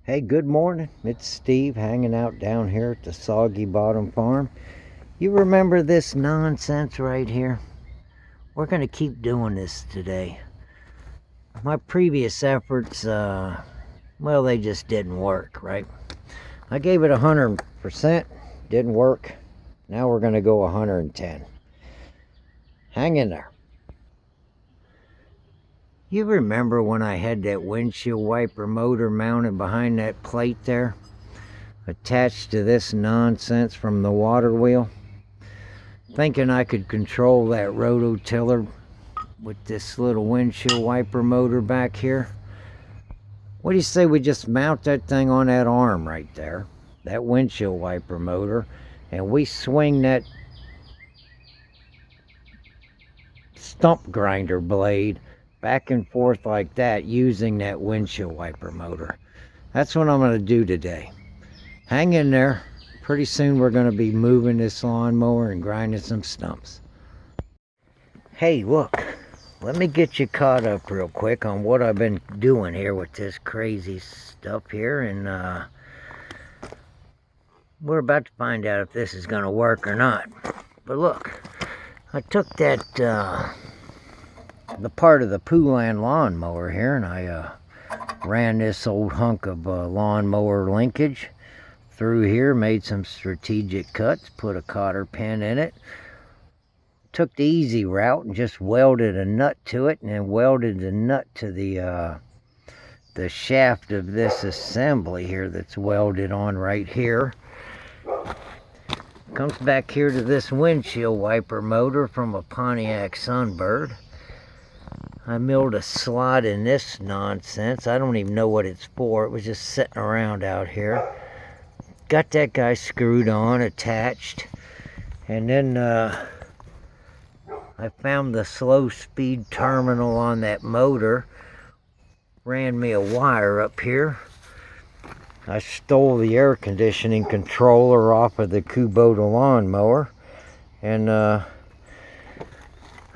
Hey, good morning. It's Steve hanging out down here at the Soggy Bottom Farm. You remember this nonsense right here? We're going to keep doing this today. My previous efforts, well, they just didn't work, right? I gave it 100%, didn't work. Now we're going to go 110. Hang in there. You remember when I had that windshield wiper motor mounted behind that plate there, attached to this nonsense from the water wheel? Thinking I could control that rototiller with this little windshield wiper motor back here. What do you say we just mount that thing on that arm right there, that windshield wiper motor, and we swing that stump grinder blade back and forth like that using that windshield wiper motor. That's what I'm going to do today. Hang in there. Pretty soon we're going to be moving this lawnmower and grinding some stumps. Hey, look. Let me get you caught up real quick on what I've been doing here with this crazy stuff here. And we're about to find out if this is going to work or not. But look. I took that, the part of the Poulan lawnmower here, and I ran this old hunk of lawnmower linkage through here, made some strategic cuts, put a cotter pin in it, took the easy route and just welded a nut to it, and then welded the nut to the shaft of this assembly here that's welded on right here. Comes back here to this windshield wiper motor from a Pontiac Sunbird. I milled a slot in this nonsense. I don't even know what it's for. It was just sitting around out here. Got that guy screwed on, attached. And then I found the slow speed terminal on that motor. Ran me a wire up here. I stole the air conditioning controller off of the Kubota lawnmower. And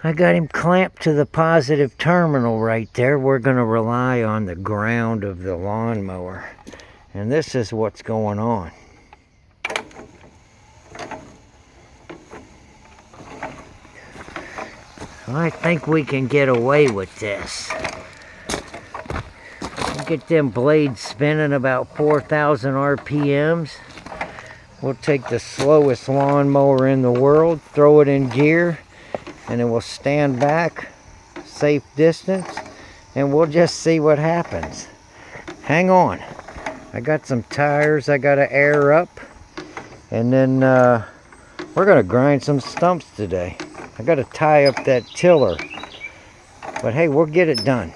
I got him clamped to the positive terminal right there. We're going to rely on the ground of the lawnmower. And this is what's going on. I think we can get away with this. We'll get them blades spinning about 4,000 RPMs. We'll take the slowest lawnmower in the world, throw it in gear, and then we'll stand back, safe distance, and we'll just see what happens. Hang on. I got some tires I got to air up, and then we're going to grind some stumps today. I got to tie up that tiller, but hey, we'll get it done.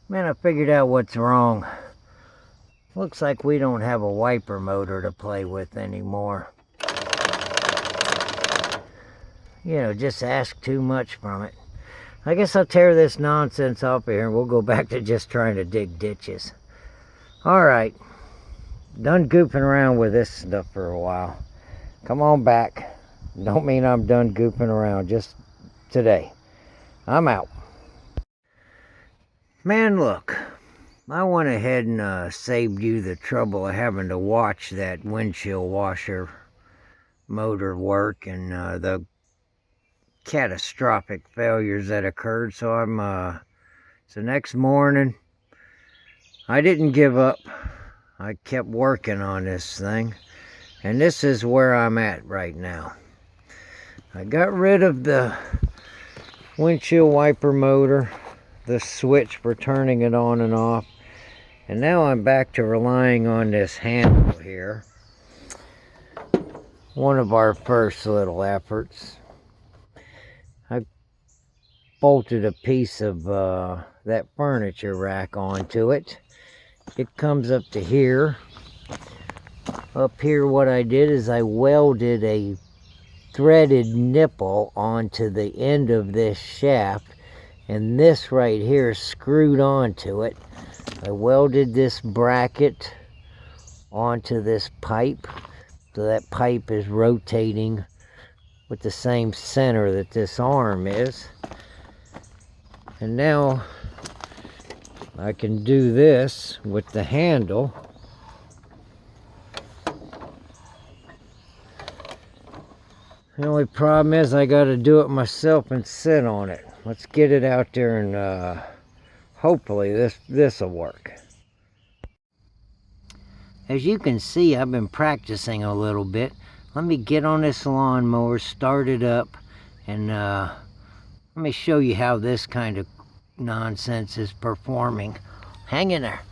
Man, I figured out what's wrong. Looks like we don't have a wiper motor to play with anymore. You know, just ask too much from it. I guess I'll tear this nonsense off here and we'll go back to just trying to dig ditches. Alright. Done goofing around with this stuff for a while. Come on back. Don't mean I'm done goofing around, just today. I'm out. Man, look, I went ahead and saved you the trouble of having to watch that windshield washer motor work and the catastrophic failures that occurred. So so next morning, I didn't give up. I kept working on this thing. And this is where I'm at right now. I got rid of the windshield wiper motor, the switch for turning it on and off. And now I'm back to relying on this handle here. One of our first little efforts. I bolted a piece of that furniture rack onto it. It comes up to here. Up here what I did is I welded a threaded nipple onto the end of this shaft, and this right here screwed onto it. I welded this bracket onto this pipe, so that pipe is rotating with the same center that this arm is. And now I can do this with the handle. The only problem is I got to do it myself and sit on it. Let's get it out there and hopefully this will work. As you can see, I've been practicing a little bit. Let me get on this lawnmower, start it up, and let me show you how this kind of nonsense is performing. Hang in there.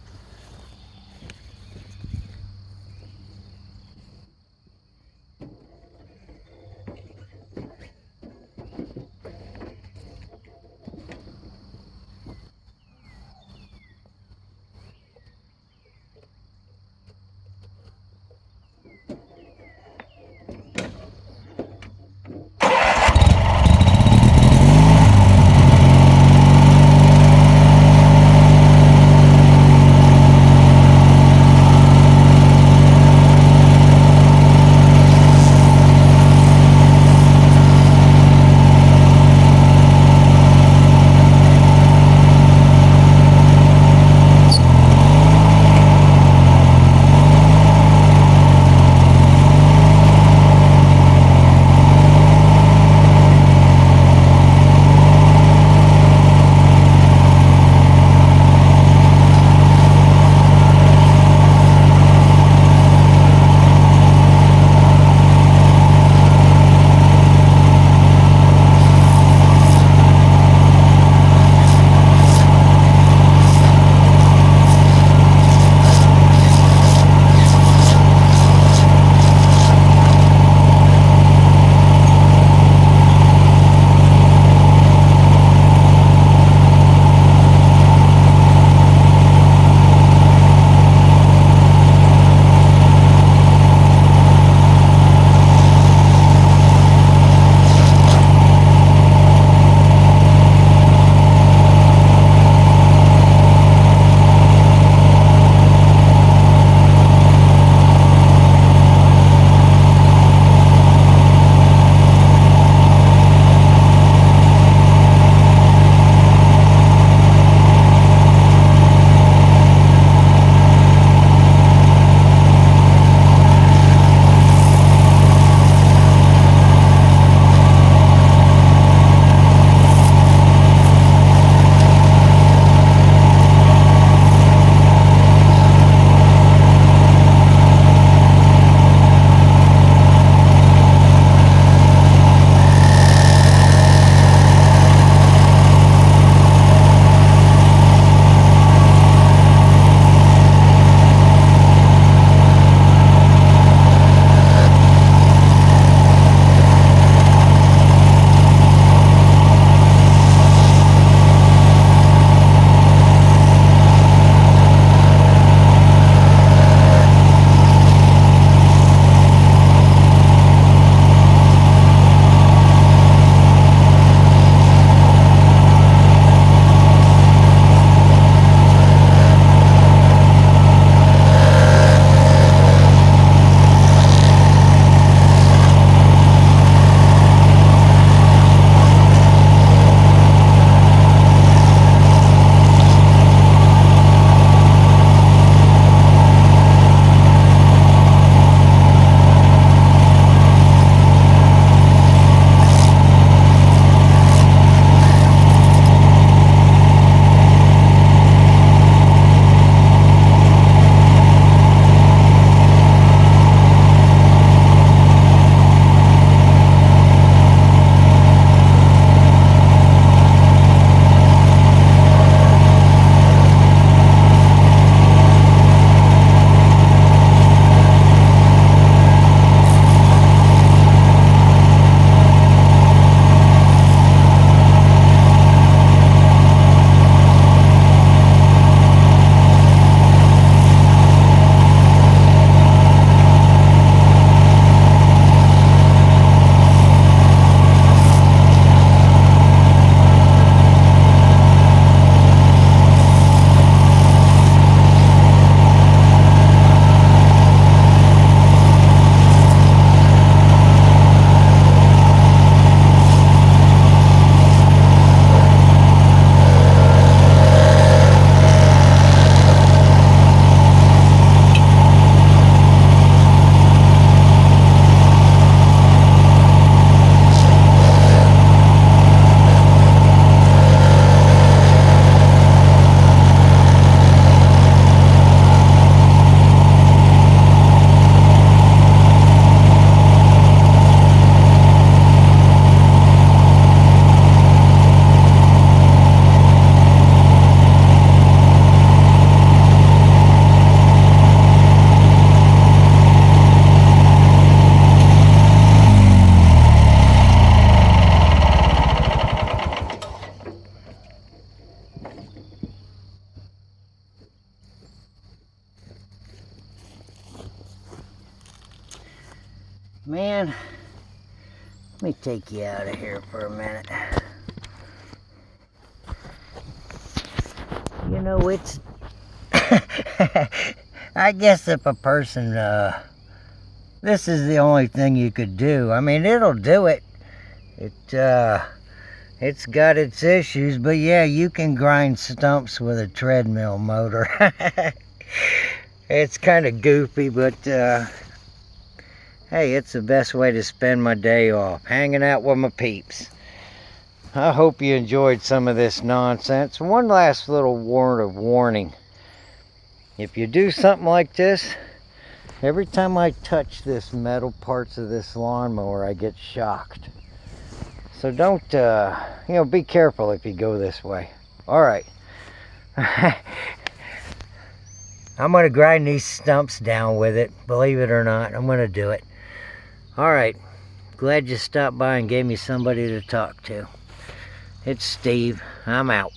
Man, let me take you out of here for a minute. You know, it's... I guess if a person, this is the only thing you could do. I mean, it'll do it. It's got its issues, but yeah, you can grind stumps with a treadmill motor. It's kind of goofy, but hey, it's the best way to spend my day off, hanging out with my peeps. I hope you enjoyed some of this nonsense. One last little word of warning. If you do something like this, every time I touch this metal parts of this lawnmower, I get shocked. So don't, be careful if you go this way. All right. I'm going to grind these stumps down with it. Believe it or not, I'm going to do it. All right. Glad you stopped by and gave me somebody to talk to. It's Steve. I'm out.